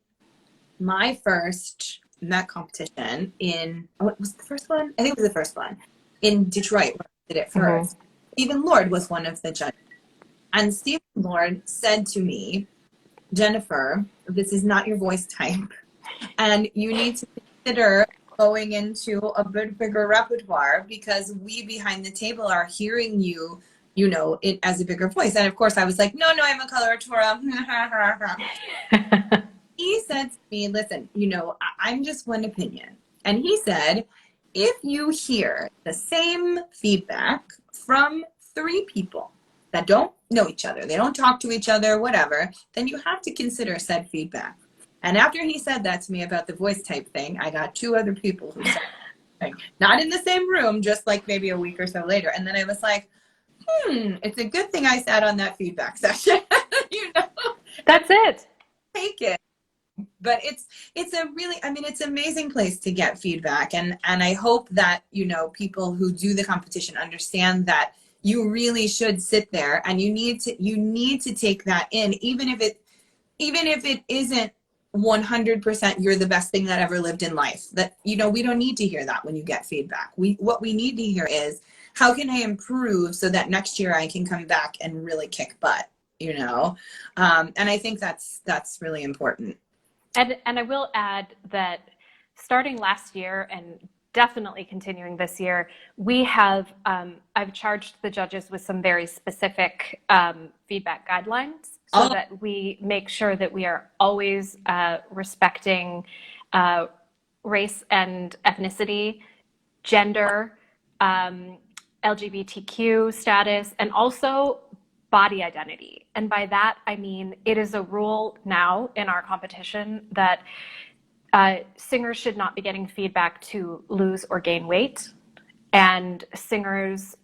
my first Met competition it was the first one? I think it was the first one in Detroit where I did it first. Stephen Lord was one of the judges. And Stephen Lord said to me, Jennifer, this is not your voice type. And you need to consider going into a bit bigger repertoire, because we behind the table are hearing you, you know, it as a bigger voice. And of course I was like, no, I'm a coloratura. He said to me, listen, you know, I'm just one opinion. And he said, if you hear the same feedback from 3 people that don't know each other, they don't talk to each other, whatever, then you have to consider said feedback. And after he said that to me about the voice type thing, I got 2 other people who said, not in the same room, just like maybe a week or so later. And then I was like, it's a good thing I sat on that feedback session. You know, that's it. Take it. But it's a really, I mean, it's an amazing place to get feedback. And I hope that, you know, people who do the competition understand that you really should sit there and you need to take that in, even if it isn't 100% you're the best thing that ever lived in life. That, you know, we don't need to hear that when you get feedback. What we need to hear is, how can I improve so that next year I can come back and really kick butt, you know? And I think that's really important. And I will add that starting last year and definitely continuing this year, we have, I've charged the judges with some very specific feedback guidelines so that we make sure that we are always respecting race and ethnicity, gender, LGBTQ status, and also body identity. And by that, I mean, it is a rule now in our competition that singers should not be getting feedback to lose or gain weight. And singers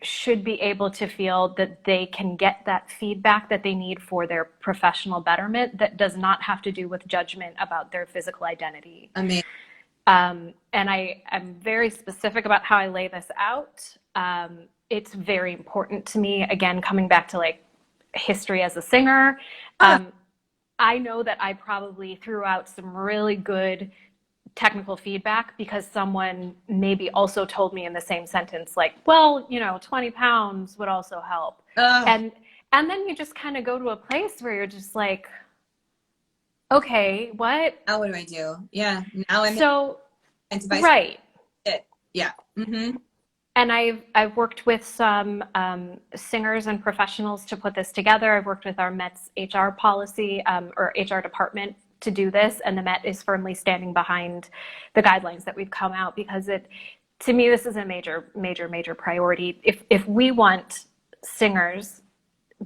should be able to feel that they can get that feedback that they need for their professional betterment that does not have to do with judgment about their physical identity. Amazing. And I'm very specific about how I lay this out. It's very important to me, again, coming back to like history as a singer. I know that I probably threw out some really good technical feedback because someone maybe also told me in the same sentence, like, well, you know, 20 pounds would also help. And then you just kind of go to a place where you're just like, okay, what? Now what do I do? Yeah. Now I'm so right. Yeah. Mm-hmm. And I've worked with some singers and professionals to put this together. I've worked with our Met's HR policy or HR department to do this, and the Met is firmly standing behind the guidelines that we've come out because to me, this is a major, major, major priority. If we want singers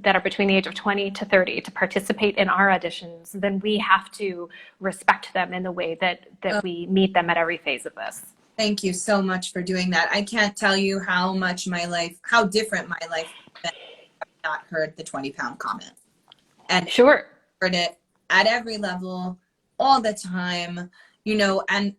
that are between the age of 20 to 30 to participate in our auditions, then we have to respect them in the way that we meet them at every phase of this. Thank you so much for doing that. I can't tell you how different my life has been. I've not heard the 20-pound comment. And sure, heard it at every level, all the time, you know, and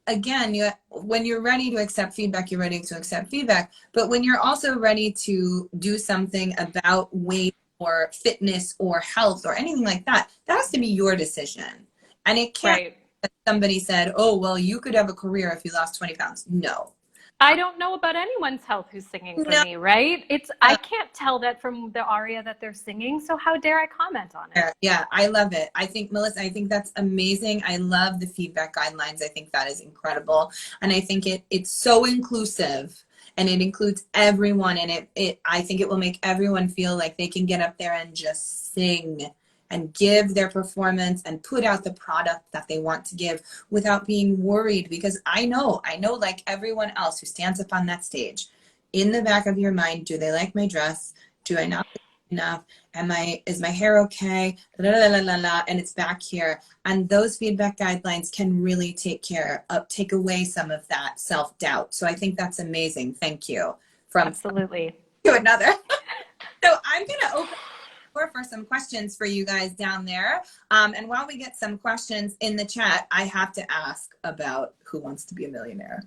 again, when you're ready to accept feedback, you're ready to accept feedback. But when you're also ready to do something about weight or fitness or health or anything like that, that has to be your decision. And it can't. Right. Somebody said, oh, well, you could have a career if you lost 20 pounds. No. I don't know about anyone's health who's singing for me, right? I can't tell that from the Arya that they're singing, so how dare I comment on it? Yeah, I love it. I think, Melissa, I think that's amazing. I love the feedback guidelines. I think that is incredible. And I think it's so inclusive and it includes everyone. And I think it will make everyone feel like they can get up there and just sing and give their performance and put out the product that they want to give without being worried. Because I know like everyone else who stands up on that stage, in the back of your mind, do they like my dress? Do I not look enough? Is my hair okay? La, la, la, la, la, and it's back here. And those feedback guidelines can really take away some of that self-doubt. So I think that's amazing. Thank you. Absolutely. To another. So I'm going to open for some questions for you guys down there. And while we get some questions in the chat, I have to ask about Who Wants to Be a Millionaire?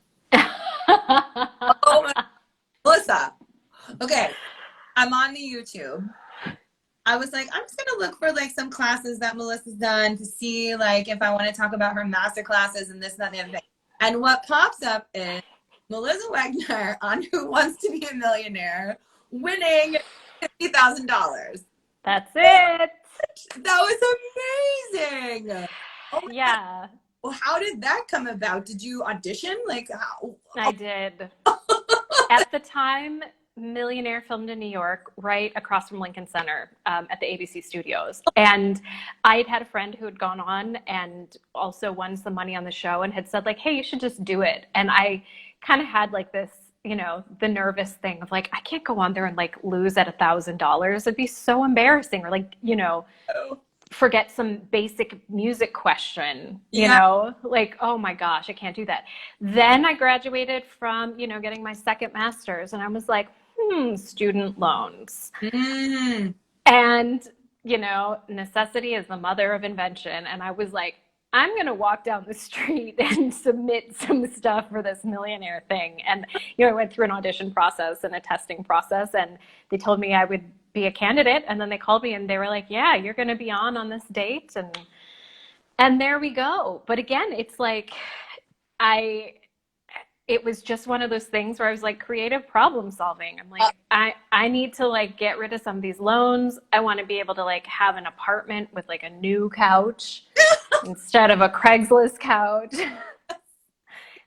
Melissa. Okay. I'm on the YouTube. I was like, I'm just going to look for like some classes that Melissa's done to see like if I want to talk about her master classes and this, that, and the other thing. And what pops up is Melissa Wegner on Who Wants to Be a Millionaire winning $50,000. That's it. That was amazing. Oh yeah. Well, how did that come about? Did you audition? Like how? I did. At the time, Millionaire filmed in New York, right across from Lincoln Center at the ABC studios. And I had a friend who had gone on and also won some money on the show and had said like, hey, you should just do it. And I kind of had like this, you know, the nervous thing of like, I can't go on there and like lose at $1,000. It'd be so embarrassing. Or like, you know, forget some basic music question, you know, like, oh my gosh, I can't do that. Then I graduated from, you know, getting my second master's and I was like, student loans. And, you know, necessity is the mother of invention. And I was like, I'm going to walk down the street and submit some stuff for this millionaire thing. And, you know, I went through an audition process and a testing process and they told me I would be a candidate. And then they called me and they were like, yeah, you're going to be on this date. And And there we go. But again, it's like I it was just one of those things where I was like creative problem solving. I'm like, I need to like get rid of some of these loans. I want to be able to like have an apartment with like a new couch instead of a Craigslist couch.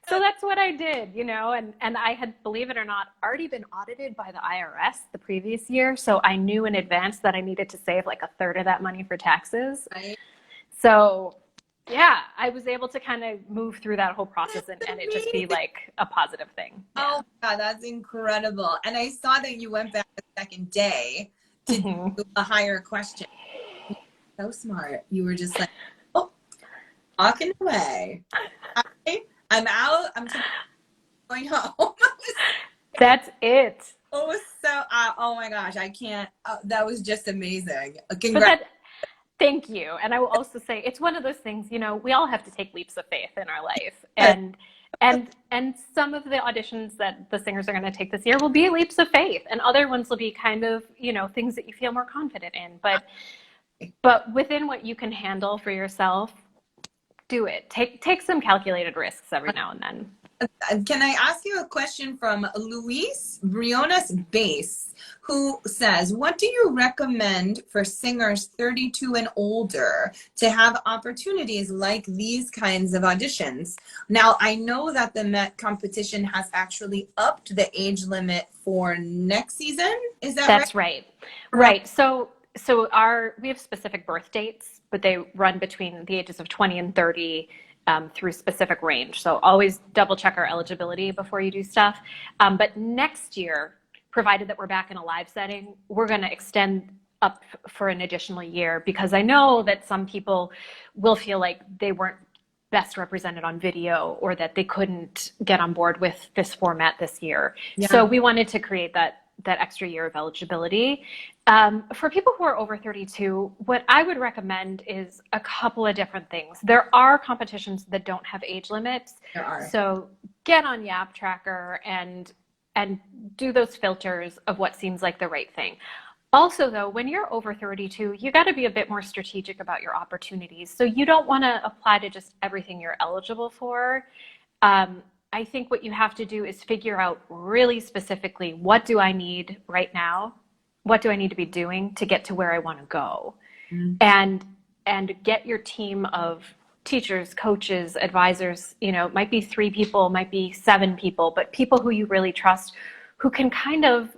So that's what I did, you know, and I had, believe it or not, already been audited by the IRS the previous year. So I knew in advance that I needed to save like a third of that money for taxes. Right. So yeah, I was able to kind of move through that whole process and it just be like a positive thing. Yeah. Oh my God, that's incredible. And I saw that you went back the second day to do a higher question. So smart. You were just like, oh, walking away. I'm out. I'm going home. That's it. Oh, so, oh my gosh, I can't. That was just amazing. Congrats. Thank you. And I will also say it's one of those things, you know, we all have to take leaps of faith in our life. And some of the auditions that the singers are going to take this year will be leaps of faith, and other ones will be kind of, you know, things that you feel more confident in. But within what you can handle for yourself, do it. Take some calculated risks every now and then. Can I ask you a question from Luis Briones Base, who says, what do you recommend for singers 32 and older to have opportunities like these kinds of auditions? Now, I know that the Met competition has actually upped the age limit for next season. Is that right? That's right. Right. So we have specific birth dates, but they run between the ages of 20 and 30 through specific range. So always double check our eligibility before you do stuff. But next year, provided that we're back in a live setting, we're going to extend up for an additional year, because I know that some people will feel like they weren't best represented on video, or that they couldn't get on board with this format this year. Yeah. So we wanted to create that extra year of eligibility. For people who are over 32, what I would recommend is a couple of different things. There are competitions that don't have age limits. There are. So get on Yap Tracker and do those filters of what seems like the right thing. Also, though, when you're over 32, you got to be a bit more strategic about your opportunities. So you don't want to apply to just everything you're eligible for. I think what you have to do is figure out really specifically, what do I need right now? What do I need to be doing to get to where I want to go? Mm-hmm. And get your team of teachers, coaches, advisors, you know, it might be 3 people, might be 7 people, but people who you really trust, who can kind of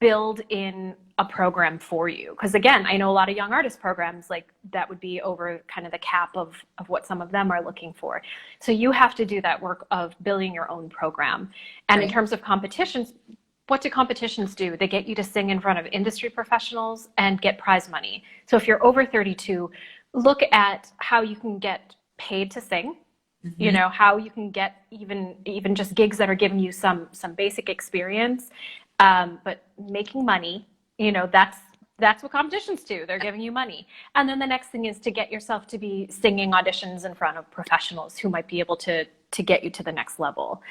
build in a program for you. Because again, I know a lot of young artist programs, like that would be over kind of the cap of what some of them are looking for. So you have to do that work of building your own program. And in terms of competitions, what do competitions do? They get you to sing in front of industry professionals and get prize money. So if you're over 32, look at how you can get paid to sing. Mm-hmm. You know, how you can get even just gigs that are giving you some basic experience, but making money. You know, that's what competitions do. They're giving you money. And then the next thing is to get yourself to be singing auditions in front of professionals who might be able to get you to the next level.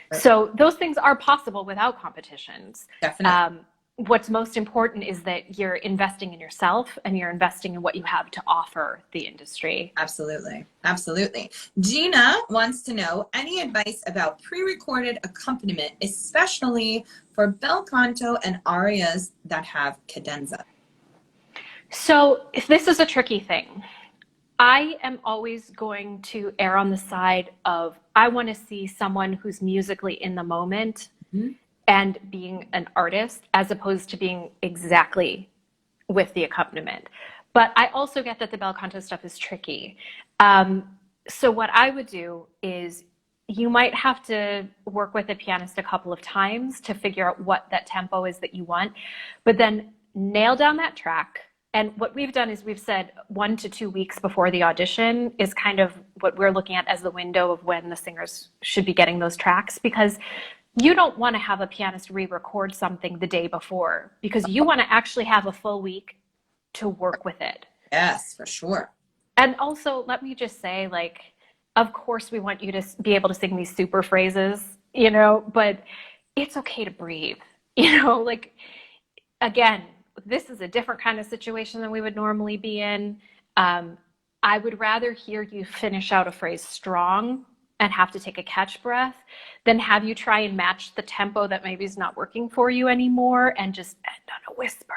Right. So those things are possible without competitions. Definitely. What's most important is that you're investing in yourself and you're investing in what you have to offer the industry. Absolutely. Absolutely. Gina wants to know any advice about pre-recorded accompaniment, especially for bel canto and arias that have cadenza. So this is a tricky thing. I am always going to err on the side of, I want to see someone who's musically in the moment. Mm-hmm. And being an artist, as opposed to being exactly with the accompaniment. But I also get that the bel canto stuff is tricky. So what I would do is, you might have to work with a pianist a couple of times to figure out what that tempo is that you want, but then nail down that track. And what we've done is we've said 1 to 2 weeks before the audition is kind of what we're looking at as the window of when the singers should be getting those tracks, because you don't want to have a pianist re-record something the day before, because you want to actually have a full week to work with it. Yes, for sure. And also, let me just say, like, of course we want you to be able to sing these super phrases, you know, but it's okay to breathe, you know, like, again, this is a different kind of situation than we would normally be in. I would rather hear you finish out a phrase strong and have to take a catch breath than have you try and match the tempo that maybe is not working for you anymore and just end on a whisper.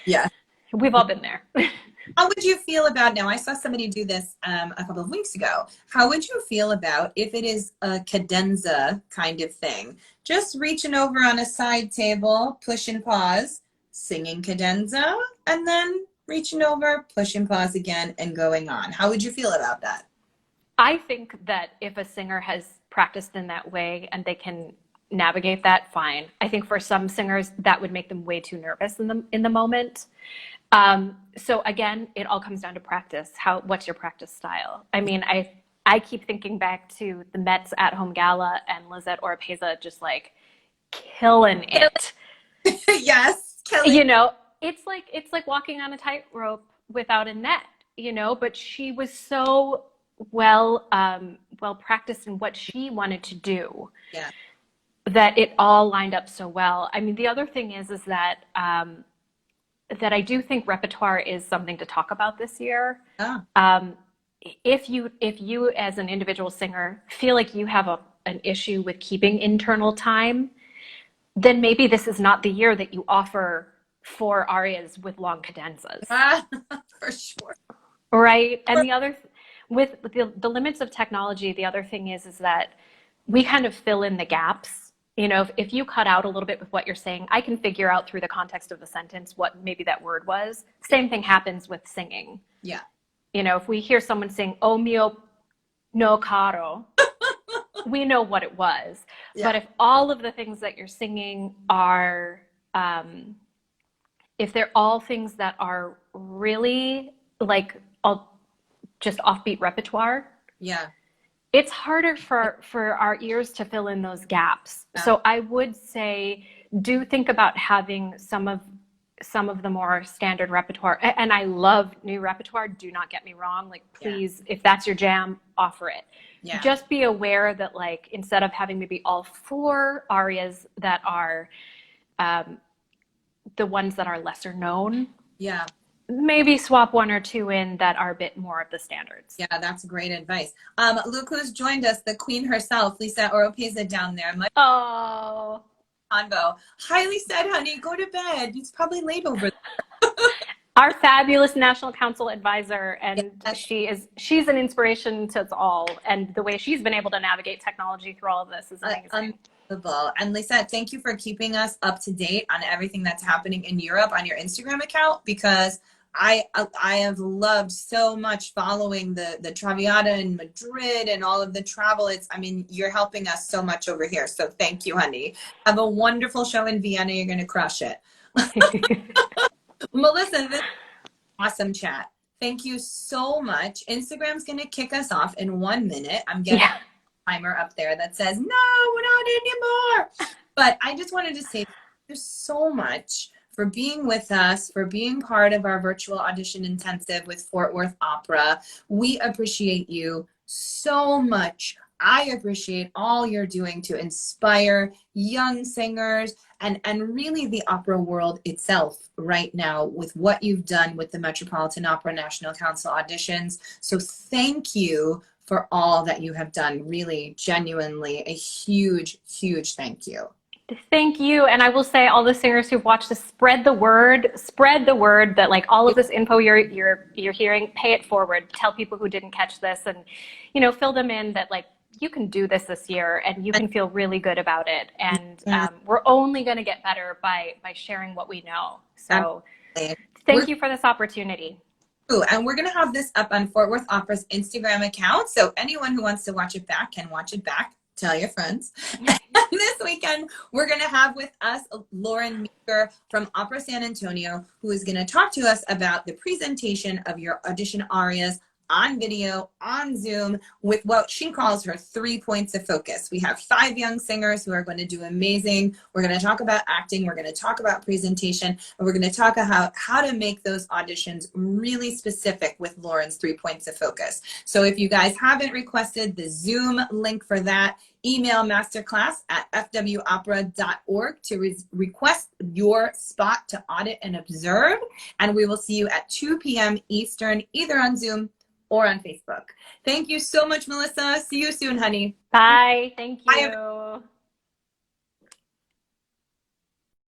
Yeah. We've all been there. How would you feel about, now I saw somebody do this a couple of weeks ago. How would you feel about if it is a cadenza kind of thing? Just reaching over on a side table, push and pause, singing cadenza, and then reaching over, push and pause again, and going on. How would you feel about that? I think that if a singer has practiced in that way and they can navigate that, fine. I think for some singers that would make them way too nervous in the moment. So again, it all comes down to practice. What's your practice style? I mean, I keep thinking back to the Mets at-home gala and Lizette Oropeza just like killing it. Yes, killing. You know, it's like walking on a tightrope without a net, you know, but she was so well practiced in what she wanted to do. Yeah. That it all lined up so well. I mean, the other thing is that that I do think repertoire is something to talk about this year. Oh. If you as an individual singer feel like you have an issue with keeping internal time, then maybe this is not the year that you offer 4 arias with long cadenzas. For sure. Right. And the other, with the limits of technology, the other thing is that we kind of fill in the gaps. You know, if you cut out a little bit with what you're saying, I can figure out through the context of the sentence what maybe that word was. Same thing happens with singing. Yeah. You know, if we hear someone sing, "Oh mio no caro," we know what it was. Yeah. But if all of the things that you're singing are, if they're all things that are really like just offbeat repertoire, yeah, it's harder for our ears to fill in those gaps. Yeah. So I would say, do think about having some of the more standard repertoire. And I love new repertoire. Do not get me wrong. Like, please, if that's your jam, offer it. Yeah. Just be aware that, like, instead of having maybe all 4 arias that are the ones that are lesser known. Yeah. Maybe swap 1 or 2 in that are a bit more of the standards. Yeah, that's great advice. Look who's joined us, the queen herself, Lisa Oropeza down there. Oh. Convo. Highly said, honey, go to bed. It's probably late over there. Our fabulous National Council advisor, and yes. she's an inspiration to us all. And the way she's been able to navigate technology through all of this is amazing. And Lisa, thank you for keeping us up to date on everything that's happening in Europe on your Instagram account, because I have loved so much following the Traviata in Madrid and all of the travel. You're helping us so much over here. So thank you, honey. Have a wonderful show in Vienna. You're going to crush it. Melissa, this awesome chat. Thank you so much. Instagram's going to kick us off in 1 minute. I'm getting a timer up there that says, no, we're not anymore. But I just wanted to say thank you so much for being with us, for being part of our virtual audition intensive with Fort Worth Opera. We appreciate you so much. I appreciate all you're doing to inspire young singers and really the opera world itself right now with what you've done with the Metropolitan Opera National Council auditions. So thank you for all that you have done. Really, genuinely, a huge, huge thank you. Thank you. And I will say, all the singers who've watched this, spread the word that, like, all of this info you're hearing, pay it forward. Tell people who didn't catch this, and, you know, fill them in that, like, you can do this year and you can feel really good about it. And we're only going to get better by sharing what we know. So thank you for this opportunity. Ooh, and we're going to have this up on Fort Worth Opera's Instagram account. So anyone who wants to watch it back can watch it back. Tell your friends. This weekend, we're going to have with us Lauren Meeker from Opera San Antonio, who is going to talk to us about the presentation of your audition arias on video, on Zoom, with what she calls her 3 points of focus. We have 5 young singers who are going to do amazing. We're going to talk about acting. We're going to talk about presentation. And we're going to talk about how to make those auditions really specific with Lauren's 3 points of focus. So if you guys haven't requested the Zoom link for that, email masterclass@fwopera.org to request your spot to audit and observe. And we will see you at 2 p.m. Eastern, either on Zoom or on Facebook. Thank you so much, Melissa. See you soon, honey. Bye. Thank Bye, you.